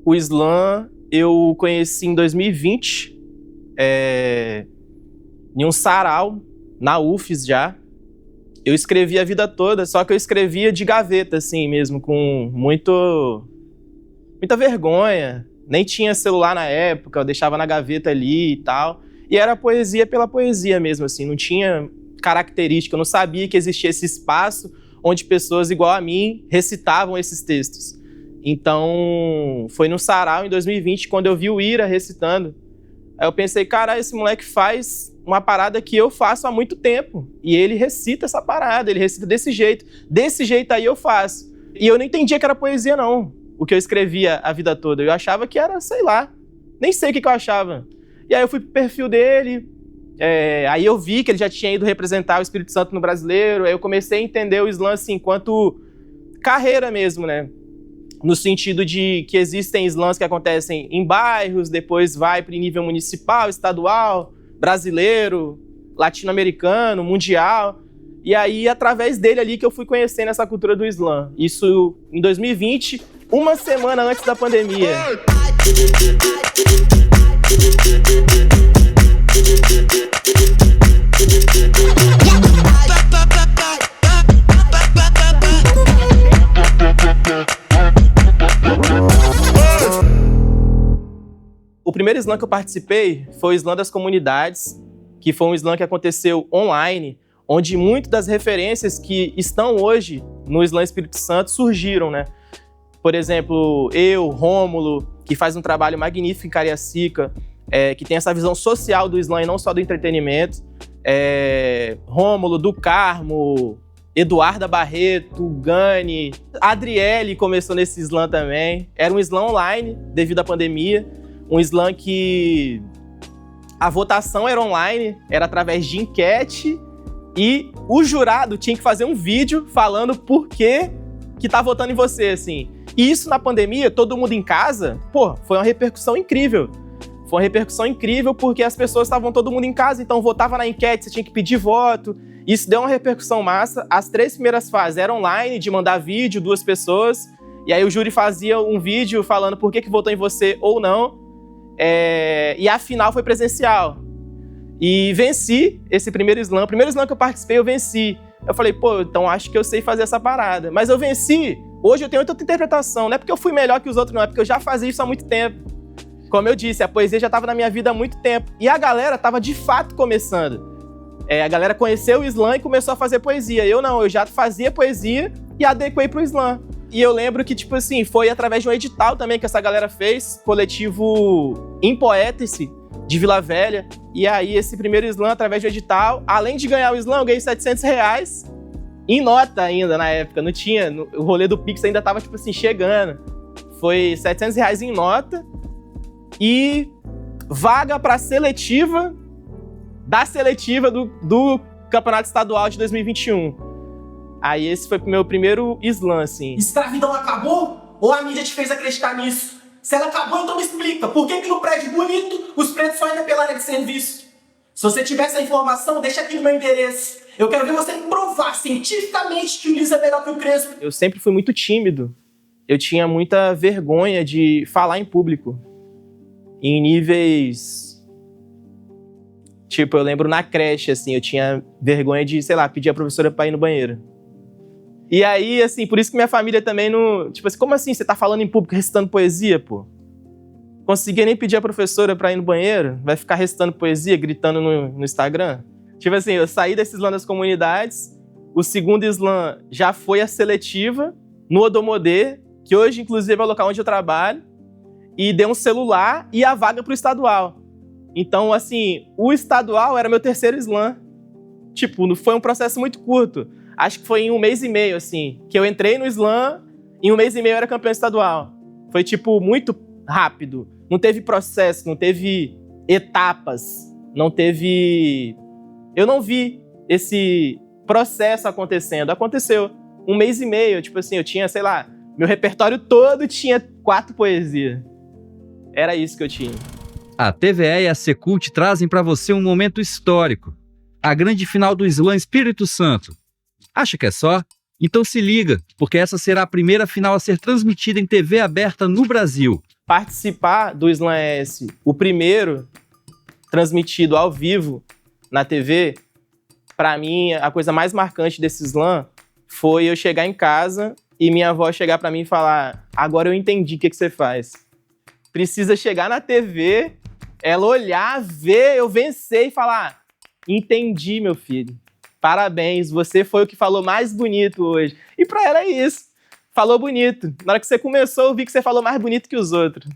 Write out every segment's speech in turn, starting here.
O slam eu conheci em 2020, em um sarau, na UFES já. Eu escrevi a vida toda, só que eu escrevia de gaveta, assim mesmo, com muita vergonha. Nem tinha celular na época, eu deixava na gaveta ali e tal. E era poesia pela poesia mesmo, assim, não tinha característica, eu não sabia que existia esse espaço onde pessoas igual a mim recitavam esses textos. Então, foi no sarau em 2020, quando eu vi o Ira recitando. Aí eu pensei, cara, esse moleque faz uma parada que eu faço há muito tempo. E ele recita essa parada, ele recita desse jeito. Desse jeito aí eu faço. E eu não entendia que era poesia, não, o que eu escrevia a vida toda. Eu achava que era, sei lá, nem sei o que eu achava. E aí eu fui pro perfil dele, aí eu vi que ele já tinha ido representar o Espírito Santo no Brasileiro. Aí eu comecei a entender o slam assim, enquanto carreira mesmo, né? No sentido de que existem slams que acontecem em bairros, depois vai para o nível municipal, estadual, brasileiro, latino-americano, mundial. E aí, através dele ali que eu fui conhecendo essa cultura do slam. Isso em 2020, uma semana antes da pandemia. O primeiro slam que eu participei foi o Slam das Comunidades, que foi um slam que aconteceu online, onde muitas das referências que estão hoje no Slam Espírito Santo surgiram, né? Por exemplo, eu, Rômulo, que faz um trabalho magnífico em Cariacica, que tem essa visão social do slam e não só do entretenimento. Rômulo, do Carmo, Eduarda Barreto, Gani, a Adriele começou nesse slam também. Era um slam online devido à pandemia. Um slam que a votação era online, era através de enquete e o jurado tinha que fazer um vídeo falando por que tá votando em você, assim. E isso na pandemia, todo mundo em casa, foi uma repercussão incrível. Foi uma repercussão incrível porque as pessoas estavam todo mundo em casa, então votava na enquete, você tinha que pedir voto. Isso deu uma repercussão massa. As 3 primeiras fases eram online, de mandar vídeo, 2 pessoas. E aí o júri fazia um vídeo falando por que votou em você ou não. E a final foi presencial. E venci esse primeiro slam. O primeiro slam que eu participei, eu venci. Eu falei, então acho que eu sei fazer essa parada. Mas eu venci. Hoje eu tenho outra interpretação. Não é porque eu fui melhor que os outros, não. É porque eu já fazia isso há muito tempo. Como eu disse, a poesia já estava na minha vida há muito tempo. E a galera estava de fato começando. A galera conheceu o slam e começou a fazer poesia. Eu não, eu já fazia poesia e adequei pro slam. E eu lembro que, tipo assim, foi através de um edital também que essa galera fez, coletivo Impoétice, de Vila Velha. E aí, esse primeiro slam, através do edital, além de ganhar o slam, eu ganhei R$700, em nota ainda, na época. Não tinha, o rolê do Pix ainda tava, tipo assim, chegando. Foi R$700 em nota e vaga pra seletiva, da seletiva do Campeonato Estadual de 2021. Aí esse foi o meu primeiro slam, assim. Escravidão acabou? Ou a mídia te fez acreditar nisso? Se ela acabou, então me explica. Por que no prédio bonito, os pretos só ainda pela área de serviço? Se você tiver essa informação, deixa aqui no meu endereço. Eu quero ver você provar cientificamente que o Liz é melhor que o Crespo. Eu sempre fui muito tímido. Eu tinha muita vergonha de falar em público. Em níveis... Tipo, eu lembro na creche, assim, eu tinha vergonha de, sei lá, pedir a professora pra ir no banheiro. E aí, assim, por isso que minha família também não... Tipo assim, como assim você tá falando em público, recitando poesia, pô? Conseguia nem pedir a professora pra ir no banheiro? Vai ficar recitando poesia, gritando no Instagram? Tipo assim, eu saí desse slam das comunidades, o segundo slam já foi a seletiva, no Odomodê, que hoje, inclusive, é o local onde eu trabalho, e deu um celular e a vaga pro estadual. Então, assim, o estadual era meu terceiro slam. Tipo, foi um processo muito curto. Acho que foi em 1 mês e meio, assim, que eu entrei no slam, em 1 mês e meio eu era campeão estadual. Foi, tipo, muito rápido. Não teve processo, não teve etapas, não teve... Eu não vi esse processo acontecendo. Aconteceu 1 mês e meio, tipo assim, eu tinha, sei lá, meu repertório todo tinha 4 poesias. Era isso que eu tinha. A TVE e a Secult trazem para você um momento histórico. A grande final do Slam Espírito Santo. Acha que é só? Então se liga, porque essa será a primeira final a ser transmitida em TV aberta no Brasil. Participar do Slam S, o primeiro transmitido ao vivo na TV, para mim, a coisa mais marcante desse Slam foi eu chegar em casa e minha avó chegar para mim e falar: agora eu entendi o que você faz. Precisa chegar na TV, ela olhar, ver, eu vencer e falar: entendi, meu filho. Parabéns, você foi o que falou mais bonito hoje. E pra ela é isso. Falou bonito. Na hora que você começou, eu vi que você falou mais bonito que os outros.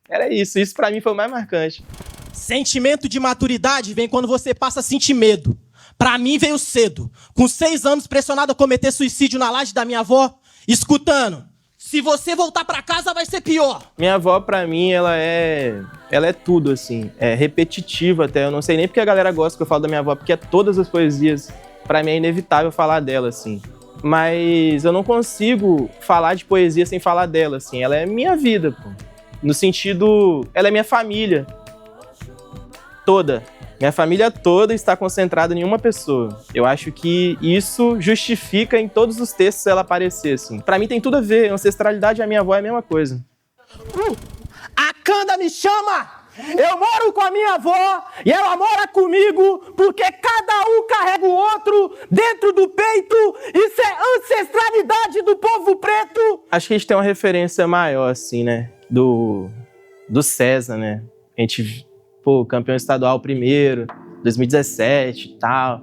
Era isso. Isso pra mim foi o mais marcante. Sentimento de maturidade vem quando você passa a sentir medo. Pra mim veio cedo. Com 6 anos, pressionado a cometer suicídio na laje da minha avó, escutando: se você voltar pra casa, vai ser pior. Minha avó, pra mim, ela é tudo, assim. É repetitiva até. Eu não sei nem porque a galera gosta que eu falo da minha avó, porque todas as poesias, pra mim, é inevitável falar dela, assim. Mas eu não consigo falar de poesia sem falar dela, assim. Ela é minha vida, pô. No sentido, ela é minha família. Toda. Minha família toda está concentrada em uma pessoa. Eu acho que isso justifica em todos os textos ela aparecer, assim. Pra mim tem tudo a ver. Ancestralidade e a minha avó é a mesma coisa. A Canda me chama! Eu moro com a minha avó e ela mora comigo porque cada um carrega o outro dentro do peito. Isso é ancestralidade do povo preto. Acho que a gente tem uma referência maior, assim, né? Do César, né? A gente, campeão estadual primeiro, 2017 e tal.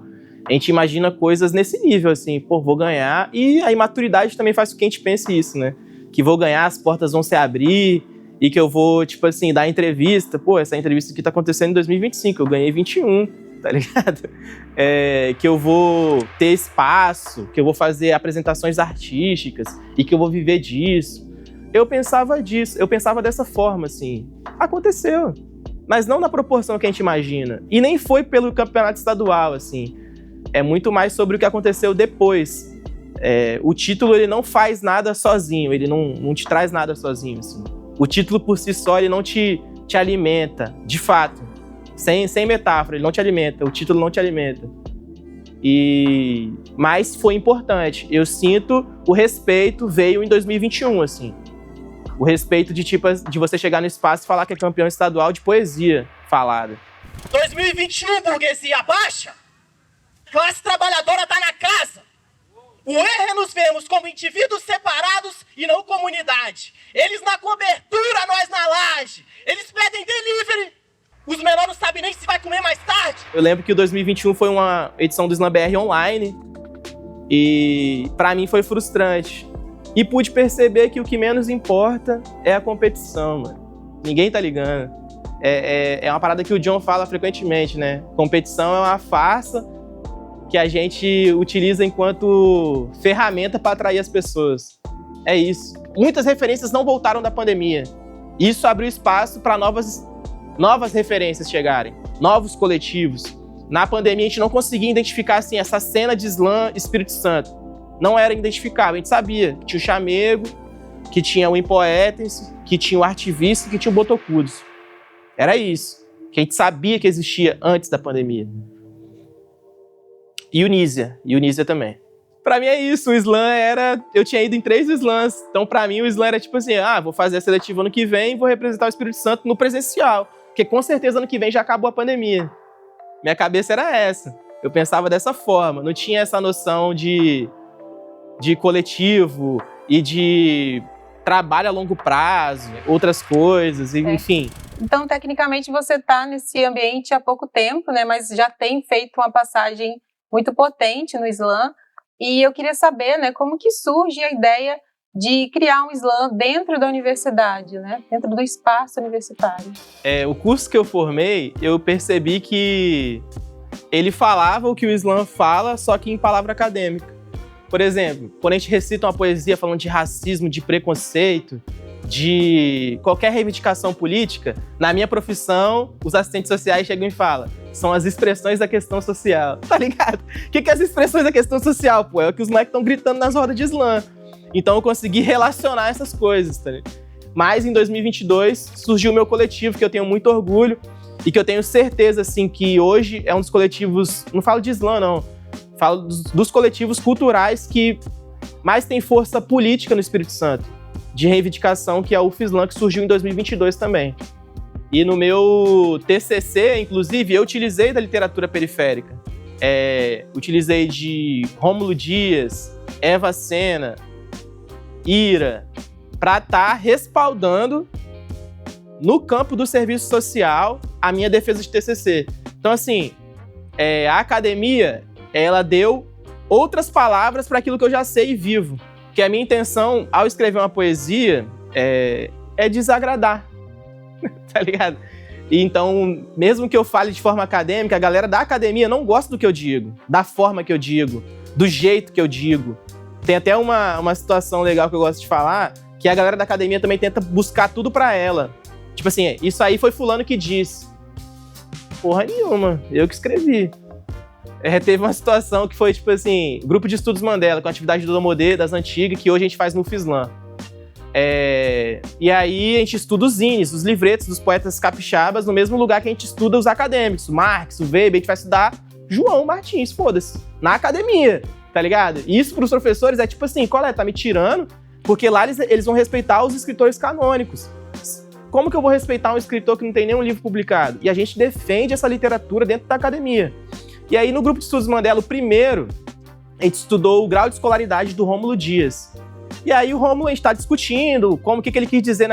A gente imagina coisas nesse nível, assim, vou ganhar. E a imaturidade também faz com que a gente pense isso, né? Que vou ganhar, as portas vão se abrir e que eu vou, tipo assim, dar entrevista. Essa entrevista aqui tá acontecendo em 2025, eu ganhei 21, tá ligado? Que eu vou ter espaço, que eu vou fazer apresentações artísticas e que eu vou viver disso. Eu pensava disso, eu pensava dessa forma, assim. Aconteceu, mas não na proporção que a gente imagina. E nem foi pelo campeonato estadual, assim. É muito mais sobre o que aconteceu depois. O título, ele não faz nada sozinho, ele não te traz nada sozinho, assim. O título por si só, ele não te alimenta, de fato. Sem metáfora, ele não te alimenta, o título não te alimenta. Mas foi importante. Eu sinto o respeito veio em 2021, assim. O respeito de você chegar no espaço e falar que é campeão estadual de poesia falada. 2021, burguesia baixa! Classe trabalhadora tá na casa! O erro é nos vermos como indivíduos separados e não comunidade. Eles na cobertura, nós na laje. Eles pedem delivery. Os menores não sabem nem se vai comer mais tarde. Eu lembro que o 2021 foi uma edição do Slam BR online. E pra mim foi frustrante. E pude perceber que o que menos importa é a competição, mano. Ninguém tá ligando. É uma parada que o John fala frequentemente, né? Competição é uma farsa que a gente utiliza enquanto ferramenta para atrair as pessoas. É isso. Muitas referências não voltaram da pandemia. Isso abriu espaço para novas referências chegarem, novos coletivos. Na pandemia a gente não conseguia identificar assim, essa cena de slam Espírito Santo. Não era identificável. A gente sabia que tinha o Chamego, que tinha o Impoétens, que tinha o Artivista, que tinha o Botocudos. Era isso. Que a gente sabia que existia antes da pandemia. E o Nízia também. Pra mim é isso, o slam era... Eu tinha ido em 3 slams, então pra mim o slam era tipo assim, vou fazer a seletiva ano que vem e vou representar o Espírito Santo no presencial, porque com certeza ano que vem já acabou a pandemia. Minha cabeça era essa, eu pensava dessa forma, não tinha essa noção de coletivo e de trabalho a longo prazo, outras coisas, enfim. Então, tecnicamente, você tá nesse ambiente há pouco tempo, né, mas já tem feito uma passagem muito potente no slam, e eu queria saber, né, como que surge a ideia de criar um slam dentro da universidade, né, dentro do espaço universitário. O curso que eu formei, eu percebi que ele falava o que o slam fala, só que em palavra acadêmica. Por exemplo, quando a gente recita uma poesia falando de racismo, de preconceito, de qualquer reivindicação política, na minha profissão, os assistentes sociais chegam e falam: são as expressões da questão social, tá ligado? O que é as expressões da questão social, pô? É o que os moleques estão gritando nas rodas de slam. Então eu consegui relacionar essas coisas, tá ligado? Mas em 2022 surgiu o meu coletivo, que eu tenho muito orgulho e que eu tenho certeza, assim, que hoje é um dos coletivos, não falo de Islã, não, falo dos coletivos culturais que mais tem força política no Espírito Santo, de reivindicação, que é o UFISLAM, que surgiu em 2022 também. E no meu TCC, inclusive, eu utilizei da literatura periférica. Utilizei de Rômulo Dias, Eva Sena, Ira, para estar respaldando no campo do serviço social a minha defesa de TCC. Então, assim, a academia, ela deu outras palavras para aquilo que eu já sei e vivo. Que a minha intenção, ao escrever uma poesia, é desagradar, tá ligado? E então, mesmo que eu fale de forma acadêmica, a galera da academia não gosta do que eu digo, da forma que eu digo, do jeito que eu digo. Tem até uma situação legal que eu gosto de falar, que a galera da academia também tenta buscar tudo pra ela. Tipo assim, isso aí foi fulano que disse. Porra nenhuma, eu que escrevi. Teve uma situação que foi, tipo assim, grupo de estudos Mandela, com a atividade do Domodê, das antigas, que hoje a gente faz no UFISLAM. E aí a gente estuda os zines, os livretos dos poetas capixabas, no mesmo lugar que a gente estuda os acadêmicos, o Marx, o Weber, a gente vai estudar João Martins, foda-se, na academia, tá ligado? E isso pros professores é tipo assim, qual é? Tá me tirando? Porque lá eles vão respeitar os escritores canônicos. Como que eu vou respeitar um escritor que não tem nenhum livro publicado? E a gente defende essa literatura dentro da academia. E aí, no grupo de estudos Mandela, o primeiro, a gente estudou o grau de escolaridade do Rômulo Dias. E aí, o Rômulo, a gente tá discutindo como que ele quis dizer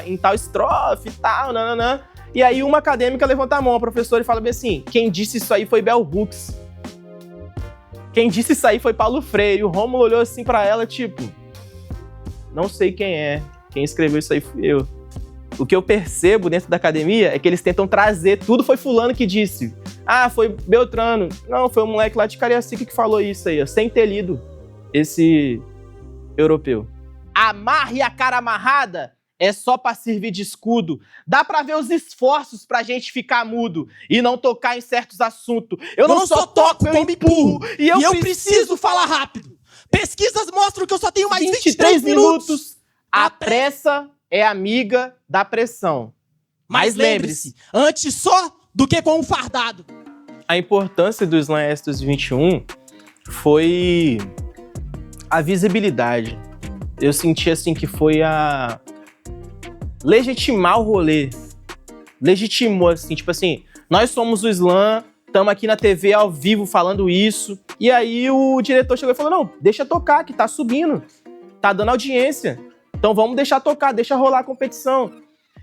em tal estrofe e tal, nananã. E aí, uma acadêmica levanta a mão, a professora, e fala bem assim, quem disse isso aí foi Bell Hooks. Quem disse isso aí foi Paulo Freire. E o Rômulo olhou assim pra ela, tipo, não sei quem é. Quem escreveu isso aí fui eu. O que eu percebo dentro da academia é que eles tentam trazer tudo foi fulano que disse. Ah, foi Beltrano. Não, foi um moleque lá de Cariacica que falou isso aí, ó, sem ter lido esse europeu. Amarre a cara amarrada é só pra servir de escudo. Dá pra ver os esforços pra gente ficar mudo e não tocar em certos assuntos. Eu não só toco, eu empurro. E eu preciso falar rápido. Pesquisas mostram que eu só tenho mais 23 minutos. A pressa é amiga da pressão. Mas lembre-se, antes só do que com um fardado. A importância do Islã Êxtase 21 foi a visibilidade. Eu senti assim que foi a legitimar o rolê. Legitimou, assim, tipo assim, nós somos o Islã, estamos aqui na TV ao vivo falando isso. E aí o diretor chegou e falou, não, deixa tocar, que tá subindo, tá dando audiência. Então vamos deixar tocar, deixa rolar a competição.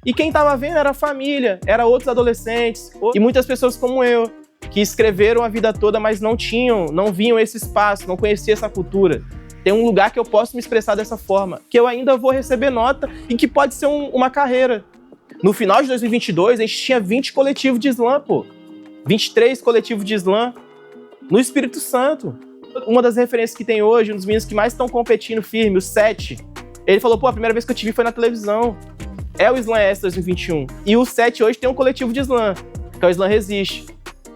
E quem tava vendo era a família, era outros adolescentes, e muitas pessoas como eu, que escreveram a vida toda, mas não viam esse espaço, não conheciam essa cultura. Tem um lugar que eu posso me expressar dessa forma, que eu ainda vou receber nota e que pode ser uma carreira. No final de 2022, a gente tinha 20 coletivos de Islã, pô. 23 coletivos de Islã no Espírito Santo. Uma das referências que tem hoje, um dos meninos que mais estão competindo firme, o 7, ele falou, pô, a primeira vez que eu te vi foi na televisão. É o Islã Êxtase 2021. E o 7 hoje tem um coletivo de Islã, que é o Islã Resiste.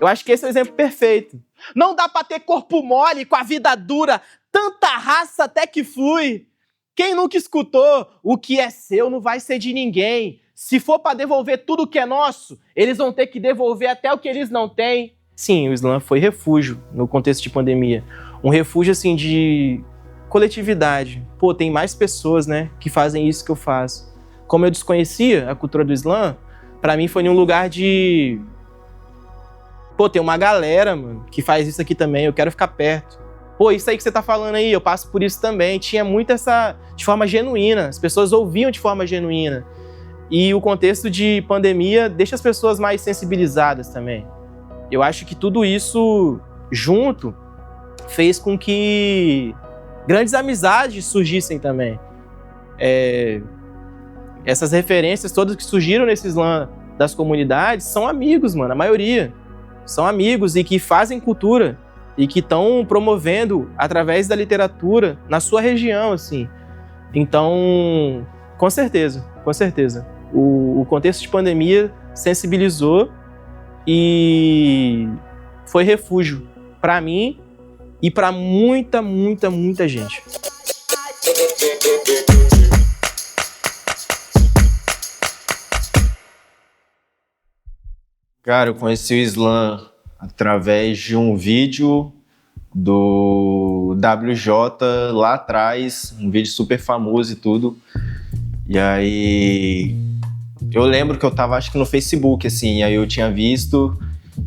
Eu acho que esse é o exemplo perfeito. Não dá pra ter corpo mole com a vida dura, tanta raça até que fui. Quem nunca escutou, o que é seu não vai ser de ninguém. Se for pra devolver tudo que é nosso, eles vão ter que devolver até o que eles não têm. Sim, o Islã foi refúgio no contexto de pandemia. Um refúgio, assim, de coletividade. Pô, tem mais pessoas, né, que fazem isso que eu faço. Como eu desconhecia a cultura do Islã, pra mim foi num lugar de... Pô, tem uma galera, mano, que faz isso aqui também, eu quero ficar perto. Pô, isso aí que você tá falando aí, eu passo por isso também. Tinha muito essa... de forma genuína, as pessoas ouviam de forma genuína. E o contexto de pandemia deixa as pessoas mais sensibilizadas também. Eu acho que tudo isso junto fez com que grandes amizades surgissem também. Essas referências todas que surgiram nesse Islã das comunidades são amigos, mano, a maioria. São amigos e que fazem cultura e que estão promovendo através da literatura na sua região, assim. Então, com certeza. O contexto de pandemia sensibilizou e foi refúgio para mim e para muita gente. Cara, eu conheci o slam através de um vídeo do WJ lá atrás, um vídeo super famoso e tudo. E aí eu lembro que eu tava, acho que no Facebook, assim, aí eu tinha visto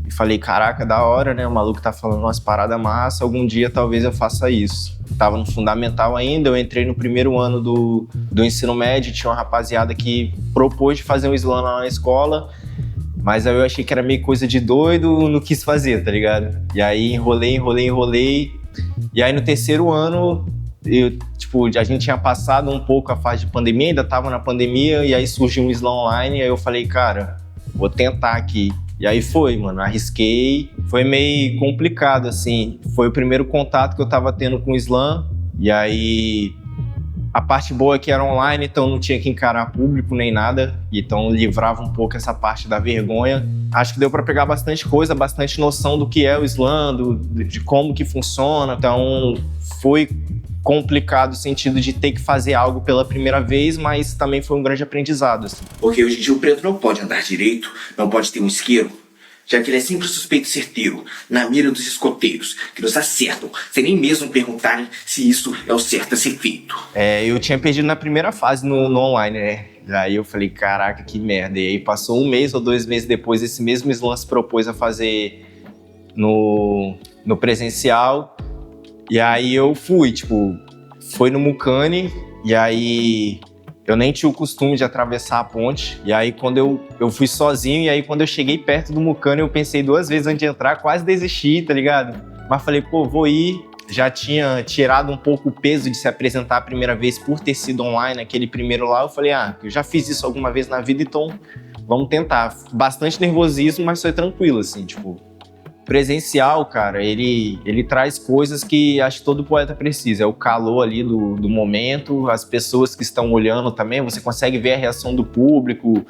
e falei, caraca, da hora, né? O maluco tá falando umas paradas massa, algum dia talvez eu faça isso. Tava no fundamental ainda, eu entrei no primeiro ano do ensino médio, tinha uma rapaziada que propôs de fazer um slam lá na escola, mas aí eu achei que era meio coisa de doido, não quis fazer, tá ligado? E aí enrolei. E aí no terceiro ano, a gente tinha passado um pouco a fase de pandemia, ainda tava na pandemia, e aí surgiu um slam online, e aí eu falei, cara, vou tentar aqui. E aí foi, mano, arrisquei, foi meio complicado, assim, foi o primeiro contato que eu tava tendo com o slam, e aí a parte boa é que era online, então não tinha que encarar público nem nada, então livrava um pouco essa parte da vergonha. Acho que deu pra pegar bastante coisa, bastante noção do que é o slam, de como que funciona, então foi complicado no sentido de ter que fazer algo pela primeira vez, mas também foi um grande aprendizado, assim. Porque hoje em dia o preto não pode andar direito, não pode ter um isqueiro, já que ele é sempre suspeito certeiro, na mira dos escoteiros, que nos acertam, sem nem mesmo perguntarem se isso é o certo a ser feito. Eu tinha perdido na primeira fase no online, né? Aí eu falei, caraca, que merda. E aí passou 1 mês ou 2 meses depois, esse mesmo slam se propôs a fazer no presencial. E aí eu fui, foi no Mucane, e aí eu nem tinha o costume de atravessar a ponte. E aí quando eu fui sozinho, e aí quando eu cheguei perto do Mucane, eu pensei 2 vezes antes de entrar, quase desisti, tá ligado? Mas falei, pô, vou ir. Já tinha tirado um pouco o peso de se apresentar a primeira vez por ter sido online, aquele primeiro lá. Eu falei, eu já fiz isso alguma vez na vida, então vamos tentar. Bastante nervosismo, mas foi tranquilo, assim, presencial, cara, ele traz coisas que acho que todo poeta precisa. É o calor ali do momento, as pessoas que estão olhando também, você consegue ver a reação do público,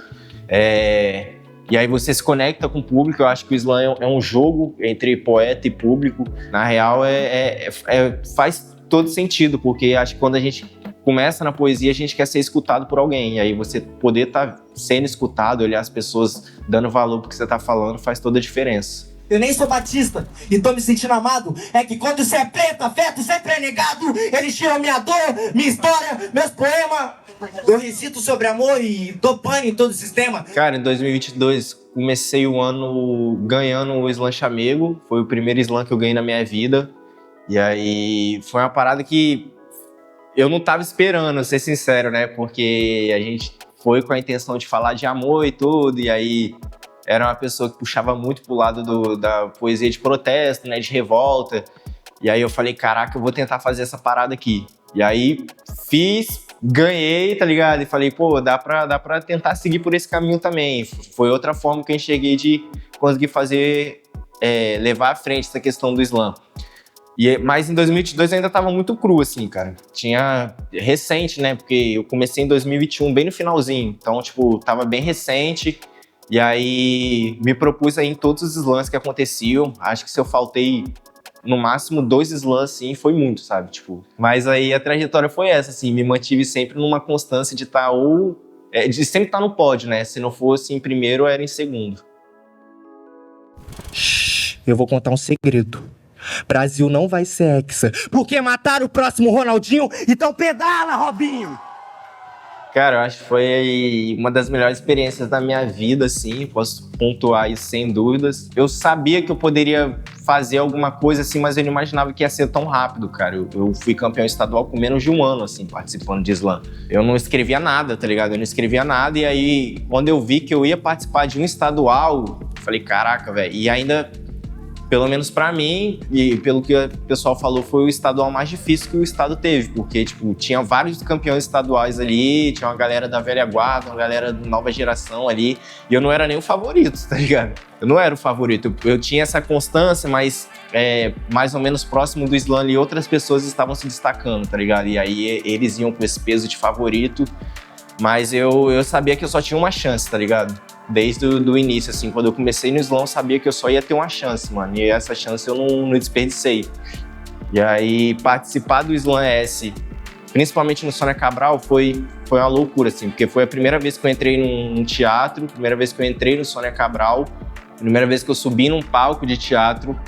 e aí você se conecta com o público. Eu acho que o slam é um jogo entre poeta e público. Na real, faz todo sentido, porque acho que quando a gente começa na poesia, a gente quer ser escutado por alguém, e aí você poder estar sendo escutado, olhar as pessoas dando valor pro que você tá falando, faz toda a diferença. Eu nem sou batista e tô me sentindo amado. É que quando você é preto, afeto sempre é negado. Eles tiram minha dor, minha história, meus poemas. Eu recito sobre amor e dou pane em todo o sistema. Cara, em 2022, comecei o ano ganhando o Slam Chamego. Foi o primeiro slam que eu ganhei na minha vida. E aí foi uma parada que eu não tava esperando, ser sincero, né? Porque a gente foi com a intenção de falar de amor e tudo, e aí era uma pessoa que puxava muito pro lado da poesia de protesto, né, de revolta. E aí eu falei, caraca, eu vou tentar fazer essa parada aqui. E aí fiz, ganhei, tá ligado? E falei, pô, dá pra tentar seguir por esse caminho também. Foi outra forma que eu enxerguei de conseguir fazer, levar à frente essa questão do slam. Mas em 2022 eu ainda tava muito cru, assim, cara. Tinha recente, né, porque eu comecei em 2021, bem no finalzinho. Então, tava bem recente. E aí me propus aí em todos os slams que aconteciam. Acho que se eu faltei no máximo 2 slams, assim, foi muito, sabe? Mas aí a trajetória foi essa, assim, me mantive sempre numa constância de estar de sempre estar no pódio, né? Se não fosse em primeiro, era em segundo. Eu vou contar um segredo. Brasil não vai ser hexa, porque mataram o próximo Ronaldinho, então pedala, Robinho! Cara, eu acho que foi uma das melhores experiências da minha vida, assim, posso pontuar isso sem dúvidas. Eu sabia que eu poderia fazer alguma coisa assim, mas eu não imaginava que ia ser tão rápido, cara. Eu fui campeão estadual com menos de 1 ano, assim, participando de slam. Eu não escrevia nada, tá ligado? Eu não escrevia nada, e aí, quando eu vi que eu ia participar de um estadual, eu falei, caraca, velho, e ainda... Pelo menos pra mim, e pelo que o pessoal falou, foi o estadual mais difícil que o estado teve, porque, tinha vários campeões estaduais ali, tinha uma galera da velha guarda, uma galera da nova geração ali, e eu não era nem o favorito, tá ligado? Eu não era o favorito, eu tinha essa constância, mas mais ou menos próximo do slam ali, outras pessoas estavam se destacando, tá ligado? E aí eles iam com esse peso de favorito, mas eu sabia que eu só tinha uma chance, tá ligado? Desde o início, assim, quando eu comecei no slam, eu sabia que eu só ia ter uma chance, mano. E essa chance eu não desperdicei. E aí, participar do Slam S, principalmente no Sônia Cabral, foi uma loucura, assim. Porque foi a primeira vez que eu entrei num teatro, primeira vez que eu entrei no Sônia Cabral. Primeira vez que eu subi num palco de teatro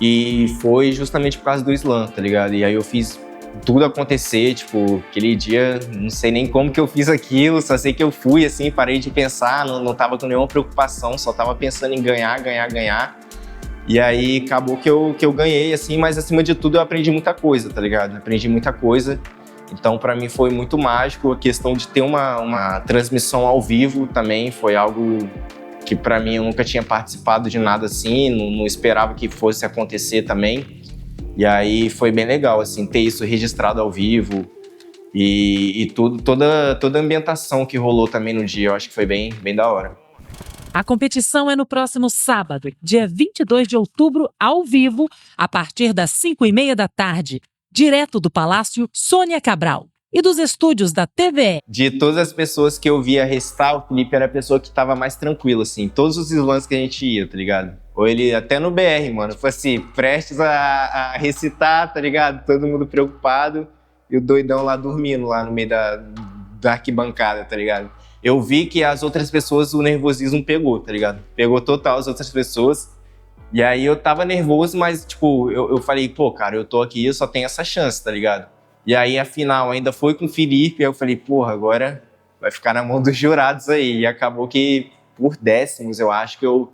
e foi justamente por causa do slam, tá ligado? E aí eu fiz tudo acontecer, tipo, aquele dia, não sei nem como que eu fiz aquilo, só sei que eu fui, assim, parei de pensar, não tava com nenhuma preocupação, só tava pensando em ganhar. E aí acabou que eu ganhei, assim, mas acima de tudo eu aprendi muita coisa, tá ligado? Aprendi muita coisa. Então, pra mim foi muito mágico. A questão de ter uma transmissão ao vivo também foi algo que pra mim eu nunca tinha participado de nada assim, não esperava que fosse acontecer também. E aí foi bem legal, assim, ter isso registrado ao vivo e toda a ambientação que rolou também no dia, eu acho que foi bem da hora. A competição é no próximo sábado, dia 22 de outubro, ao vivo, a partir das 5h30 da tarde, direto do Palácio Sônia Cabral e dos estúdios da TVE. De todas as pessoas que eu via recitar, o Felipe era a pessoa que tava mais tranquilo, assim, todos os slams que a gente ia, tá ligado? Ou ele, até no BR, mano, foi assim, prestes a recitar, tá ligado? Todo mundo preocupado e o doidão lá dormindo, lá no meio da arquibancada, tá ligado? Eu vi que as outras pessoas, o nervosismo pegou, tá ligado? Pegou total as outras pessoas. E aí eu tava nervoso, mas, tipo, eu falei, pô, cara, eu tô aqui, eu só tenho essa chance, tá ligado? E aí a final ainda foi com o Felipe, aí eu falei, porra, agora vai ficar na mão dos jurados aí. E acabou que, por décimos, eu acho que eu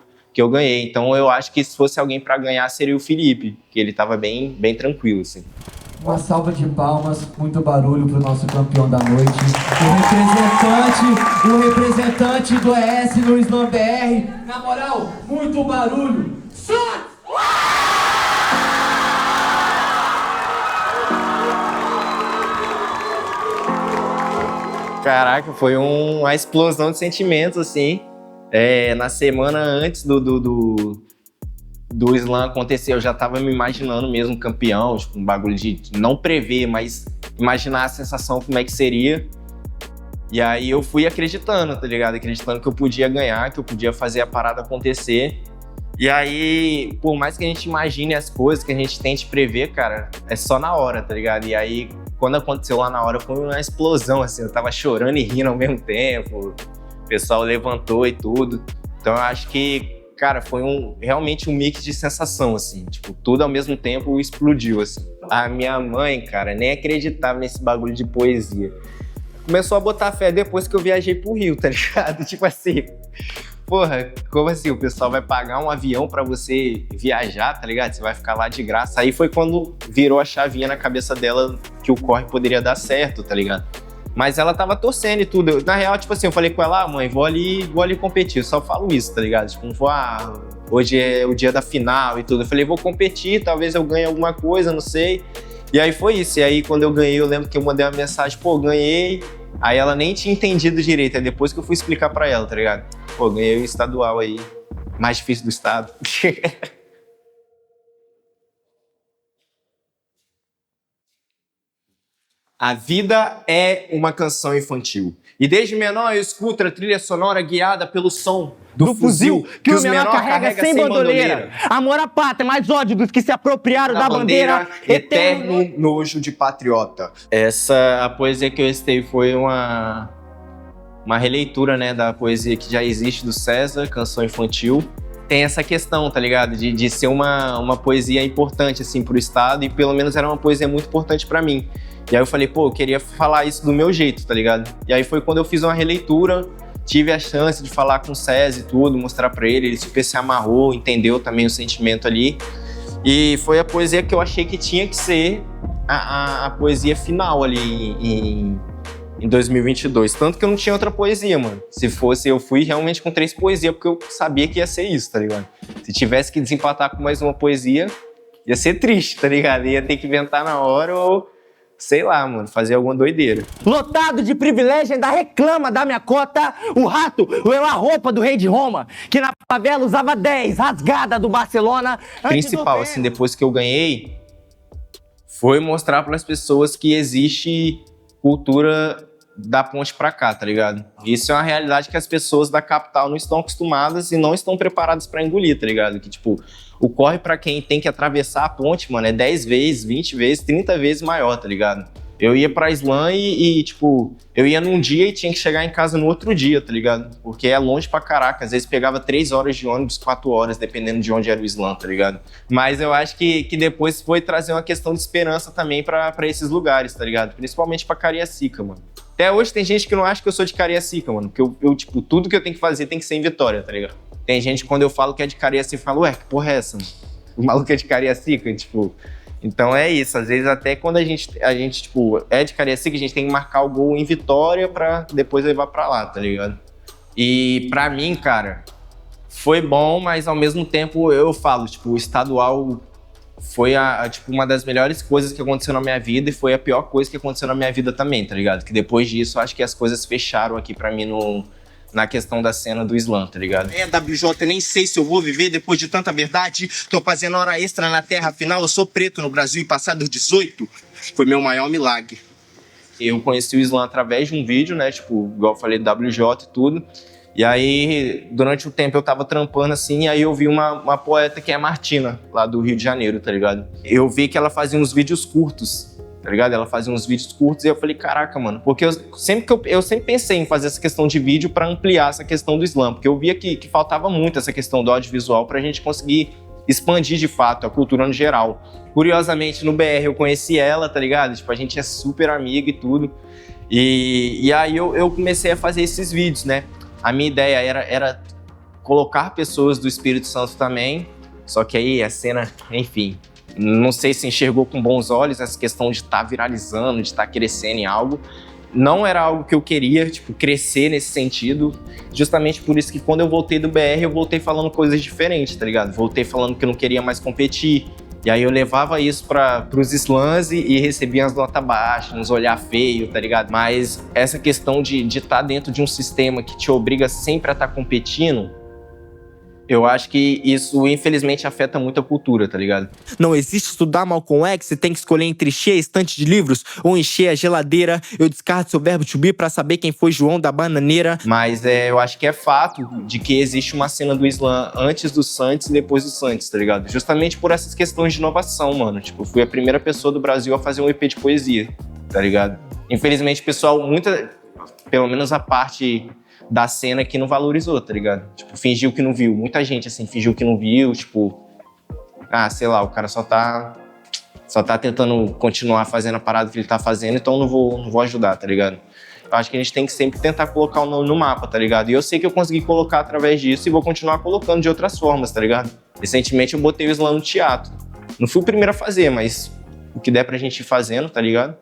ganhei. Então eu acho que se fosse alguém pra ganhar, seria o Felipe, que ele tava bem tranquilo, assim. Uma salva de palmas, muito barulho pro nosso campeão da noite. O representante do ES no Slam BR. Na moral, muito barulho. Caraca, foi uma explosão de sentimentos, assim. Na semana antes do slam acontecer, eu já tava me imaginando mesmo campeão, tipo, um bagulho de não prever, mas imaginar a sensação, como é que seria. E aí eu fui acreditando, tá ligado? Acreditando que eu podia ganhar, que eu podia fazer a parada acontecer. E aí, por mais que a gente imagine as coisas, que a gente tente prever, cara, é só na hora, tá ligado? E aí, quando aconteceu lá na hora, foi uma explosão, assim, eu tava chorando e rindo ao mesmo tempo, o pessoal levantou e tudo. Então eu acho que, cara, foi realmente um mix de sensação, assim, tipo, tudo ao mesmo tempo explodiu, assim. A minha mãe, cara, nem acreditava nesse bagulho de poesia. Começou a botar fé depois que eu viajei pro Rio, tá ligado? Tipo assim, porra, como assim? O pessoal vai pagar um avião pra você viajar, tá ligado? Você vai ficar lá de graça. Aí foi quando virou a chavinha na cabeça dela que o corre poderia dar certo, tá ligado? Mas ela tava torcendo e tudo. Na real, tipo assim, eu falei com ela, mãe, vou ali competir. Eu só falo isso, tá ligado? Tipo, não vou, hoje é o dia da final e tudo. Eu falei, vou competir, talvez eu ganhe alguma coisa, não sei. E aí foi isso. E aí, quando eu ganhei, eu lembro que eu mandei uma mensagem, pô, ganhei. Aí ela nem tinha entendido direito. Aí depois que eu fui explicar pra ela, tá ligado? Pô, ganhei o estadual aí. Mais difícil do estado. A vida é uma canção infantil. E desde menor eu escuto a trilha sonora guiada pelo som do fuzil que os menor carrega sem bandoleira. Amor à pátria, mais ódio dos que se apropriaram da bandeira. Eterno nojo de patriota. A poesia que eu recitei foi uma releitura, né, da poesia que já existe do César, canção infantil. Tem essa questão, tá ligado? De ser uma poesia importante, assim, pro Estado, e pelo menos era uma poesia muito importante pra mim. E aí eu falei, pô, eu queria falar isso do meu jeito, tá ligado? E aí foi quando eu fiz uma releitura, tive a chance de falar com o César e tudo, mostrar pra ele super se amarrou, entendeu também o sentimento ali. E foi a poesia que eu achei que tinha que ser a poesia final ali em 2022. Tanto que eu não tinha outra poesia, mano. Se fosse, eu fui realmente com 3 poesias, porque eu sabia que ia ser isso, tá ligado? Se tivesse que desempatar com mais uma poesia, ia ser triste, tá ligado? Ia ter que inventar na hora ou, sei lá, mano, fazer alguma doideira. Lotado de privilégio, ainda reclama da minha cota. O rato é a roupa do rei de Roma, que na favela usava 10, rasgada do Barcelona. Principal, assim, depois que eu ganhei, foi mostrar para as pessoas que existe cultura da ponte pra cá, tá ligado? Isso é uma realidade que as pessoas da capital não estão acostumadas e não estão preparadas pra engolir, tá ligado? Que, tipo, o corre pra quem tem que atravessar a ponte, mano, é 10 vezes, 20 vezes, 30 vezes maior, tá ligado? Eu ia pra Islã tipo, eu ia num dia e tinha que chegar em casa no outro dia, tá ligado? Porque é longe pra caraca. Às vezes pegava 3 horas de ônibus, 4 horas, dependendo de onde era o Islã, tá ligado? Mas eu acho que depois foi trazer uma questão de esperança também pra esses lugares, tá ligado? Principalmente pra Cariacica, mano. Até hoje tem gente que não acha que eu sou de Cariacica, mano. Porque eu tipo, tudo que eu tenho que fazer tem que ser em Vitória, tá ligado? Tem gente que quando eu falo que é de Cariacica, fala, ué, que porra é essa, mano? O maluco é de Cariacica, tipo... Então é isso, às vezes até quando a gente tipo, é de Cariacica, a gente tem que marcar o gol em Vitória pra depois levar pra lá, tá ligado? E pra mim, cara, foi bom, mas ao mesmo tempo eu falo, tipo, o estadual foi tipo, uma das melhores coisas que aconteceu na minha vida e foi a pior coisa que aconteceu na minha vida também, tá ligado? Que depois disso, acho que as coisas fecharam aqui pra mim na questão da cena do Islã, tá ligado? WJ, nem sei se eu vou viver depois de tanta verdade. Tô fazendo hora extra na terra, afinal eu sou preto no Brasil e passado dos 18 foi meu maior milagre. Eu conheci o Islã através de um vídeo, né, tipo, igual eu falei, WJ e tudo. E aí, durante o tempo eu tava trampando assim, e aí eu vi uma poeta que é a Martina, lá do Rio de Janeiro, tá ligado? Eu vi que ela fazia uns vídeos curtos, tá ligado? Ela fazia uns vídeos curtos e eu falei, caraca, mano, porque eu sempre pensei em fazer essa questão de vídeo pra ampliar essa questão do Islã, porque eu via que faltava muito essa questão do audiovisual pra gente conseguir expandir de fato a cultura no geral. Curiosamente, no BR eu conheci ela, tá ligado? Tipo, a gente é super amiga e tudo. E aí eu comecei a fazer esses vídeos, né? A minha ideia era colocar pessoas do Espírito Santo também, só que aí a cena, enfim... Não sei se enxergou com bons olhos essa questão de estar viralizando, de estar crescendo em algo. Não era algo que eu queria, tipo, crescer nesse sentido. Justamente por isso que quando eu voltei do BR, eu voltei falando coisas diferentes, tá ligado? Voltei falando que eu não queria mais competir. E aí eu levava isso pros slams e recebia as notas baixas, uns olhar feio, tá ligado? Mas essa questão de estar dentro de um sistema que te obriga sempre a estar competindo, eu acho que isso, infelizmente, afeta muito a cultura, tá ligado? Não existe estudar Malcolm X, você tem que escolher entre encher a estante de livros ou encher a geladeira. Eu descarto seu verbo to be pra saber quem foi João da Bananeira. Mas eu acho que é fato de que existe uma cena do Islã antes do Santos e depois do Santos, tá ligado? Justamente por essas questões de inovação, mano. Tipo, eu fui a primeira pessoa do Brasil a fazer um EP de poesia, tá ligado? Infelizmente, pessoal, pelo menos a parte da cena que não valorizou, tá ligado? Tipo, fingiu que não viu. Muita gente, assim, fingiu que não viu, tipo... sei lá, o cara só tá tentando continuar fazendo a parada que ele tá fazendo, então não vou ajudar, tá ligado? Eu acho que a gente tem que sempre tentar colocar o nome no mapa, tá ligado? E eu sei que eu consegui colocar através disso e vou continuar colocando de outras formas, tá ligado? Recentemente eu botei o Islã no teatro. Não fui o primeiro a fazer, mas o que der pra gente ir fazendo, tá ligado?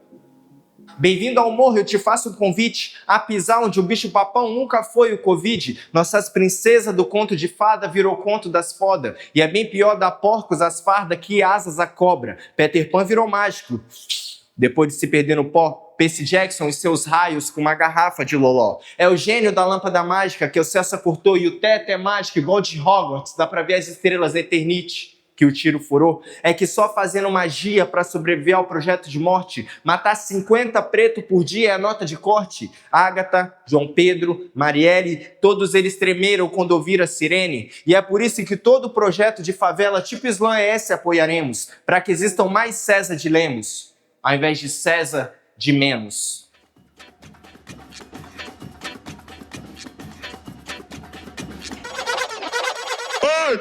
Bem-vindo ao morro, eu te faço um convite a pisar onde o bicho-papão nunca foi o Covid. Nossas princesas do conto de fada virou conto das foda. E é bem pior dar porcos às fardas que asas à cobra. Peter Pan virou mágico. Depois de se perder no pó, Percy Jackson e seus raios com uma garrafa de loló. É o gênio da lâmpada mágica que o César cortou e o teto é mágico igual de Hogwarts. Dá pra ver as estrelas da Eternite que o tiro furou. É que só fazendo magia pra sobreviver ao projeto de morte, matar 50 preto por dia é a nota de corte. Ágata, João Pedro, Marielle, todos eles tremeram quando ouviram a sirene. E é por isso que todo projeto de favela tipo Islã ES apoiaremos, para que existam mais César de Lemos, ao invés de César de menos. Hey!